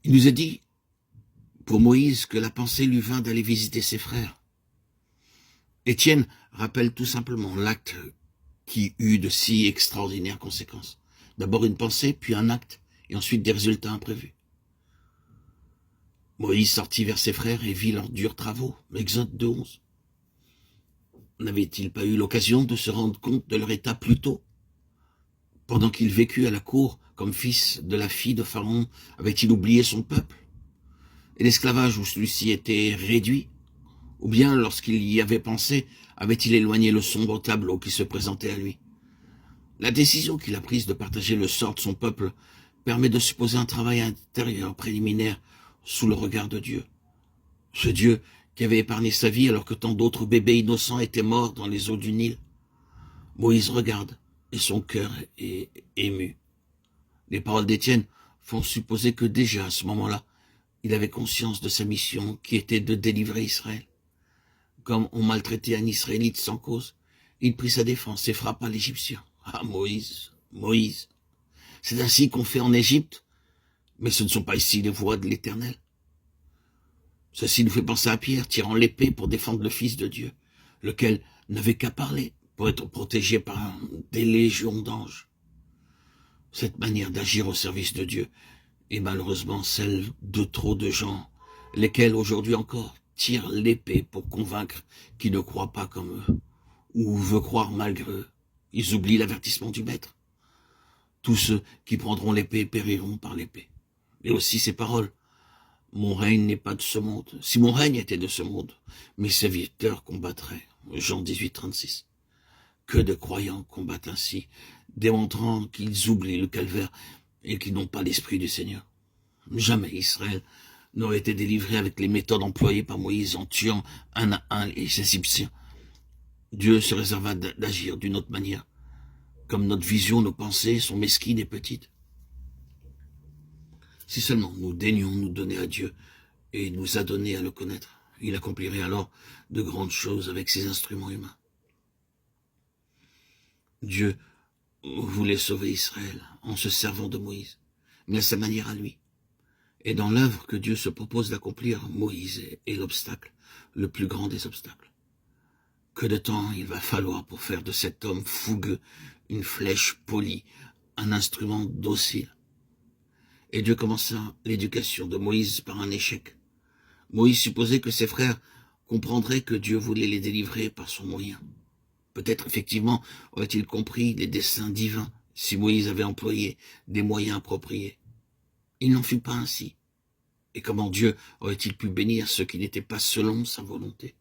Il nous a dit, pour Moïse, que la pensée lui vint d'aller visiter ses frères. Étienne rappelle tout simplement l'acte qui eut de si extraordinaires conséquences. D'abord une pensée, puis un acte, et ensuite des résultats imprévus. Moïse sortit vers ses frères et vit leurs durs travaux. Exode 2:11. N'avait-il pas eu l'occasion de se rendre compte de leur état plus tôt? Pendant qu'il vécut à la cour comme fils de la fille de Pharaon, avait-il oublié son peuple et l'esclavage où celui-ci était réduit? Ou bien, lorsqu'il y avait pensé, avait-il éloigné le sombre tableau qui se présentait à lui? La décision qu'il a prise de partager le sort de son peuple permet de supposer un travail intérieur préliminaire sous le regard de Dieu. Ce Dieu qui avait épargné sa vie alors que tant d'autres bébés innocents étaient morts dans les eaux du Nil. Moïse regarde et son cœur est ému. Les paroles d'Étienne font supposer que déjà à ce moment-là, il avait conscience de sa mission qui était de délivrer Israël. Comme on maltraitait un Israélite sans cause, il prit sa défense et frappa l'Égyptien. Ah, Moïse, Moïse, c'est ainsi qu'on fait en Égypte, mais ce ne sont pas ici les voies de l'Éternel. Ceci nous fait penser à Pierre tirant l'épée pour défendre le Fils de Dieu, lequel n'avait qu'à parler pour être protégé par des légions d'anges. Cette manière d'agir au service de Dieu est malheureusement celle de trop de gens, lesquels aujourd'hui encore tirent l'épée pour convaincre qui ne croient pas comme eux, ou veut croire malgré eux. Ils oublient l'avertissement du Maître. Tous ceux qui prendront l'épée périront par l'épée. Et aussi ces paroles. Mon règne n'est pas de ce monde. Si mon règne était de ce monde, mes serviteurs combattraient. Jean 18:36. Que de croyants combattent ainsi, démontrant qu'ils oublient le calvaire et qu'ils n'ont pas l'esprit du Seigneur. Jamais Israël n'aurait été délivré avec les méthodes employées par Moïse en tuant un à un les Égyptiens. Dieu se réserva d'agir d'une autre manière, comme notre vision, nos pensées sont mesquines et petites. Si seulement nous daignions nous donner à Dieu et nous adonner à le connaître, il accomplirait alors de grandes choses avec ses instruments humains. Dieu voulait sauver Israël en se servant de Moïse, mais à sa manière à lui. Et dans l'œuvre que Dieu se propose d'accomplir, Moïse est l'obstacle, le plus grand des obstacles. Que de temps il va falloir pour faire de cet homme fougueux une flèche polie, un instrument docile. Et Dieu commença l'éducation de Moïse par un échec. Moïse supposait que ses frères comprendraient que Dieu voulait les délivrer par son moyen. Peut-être effectivement aurait-il compris les desseins divins si Moïse avait employé des moyens appropriés. Il n'en fut pas ainsi. Et comment Dieu aurait-il pu bénir ceux qui n'étaient pas selon sa volonté?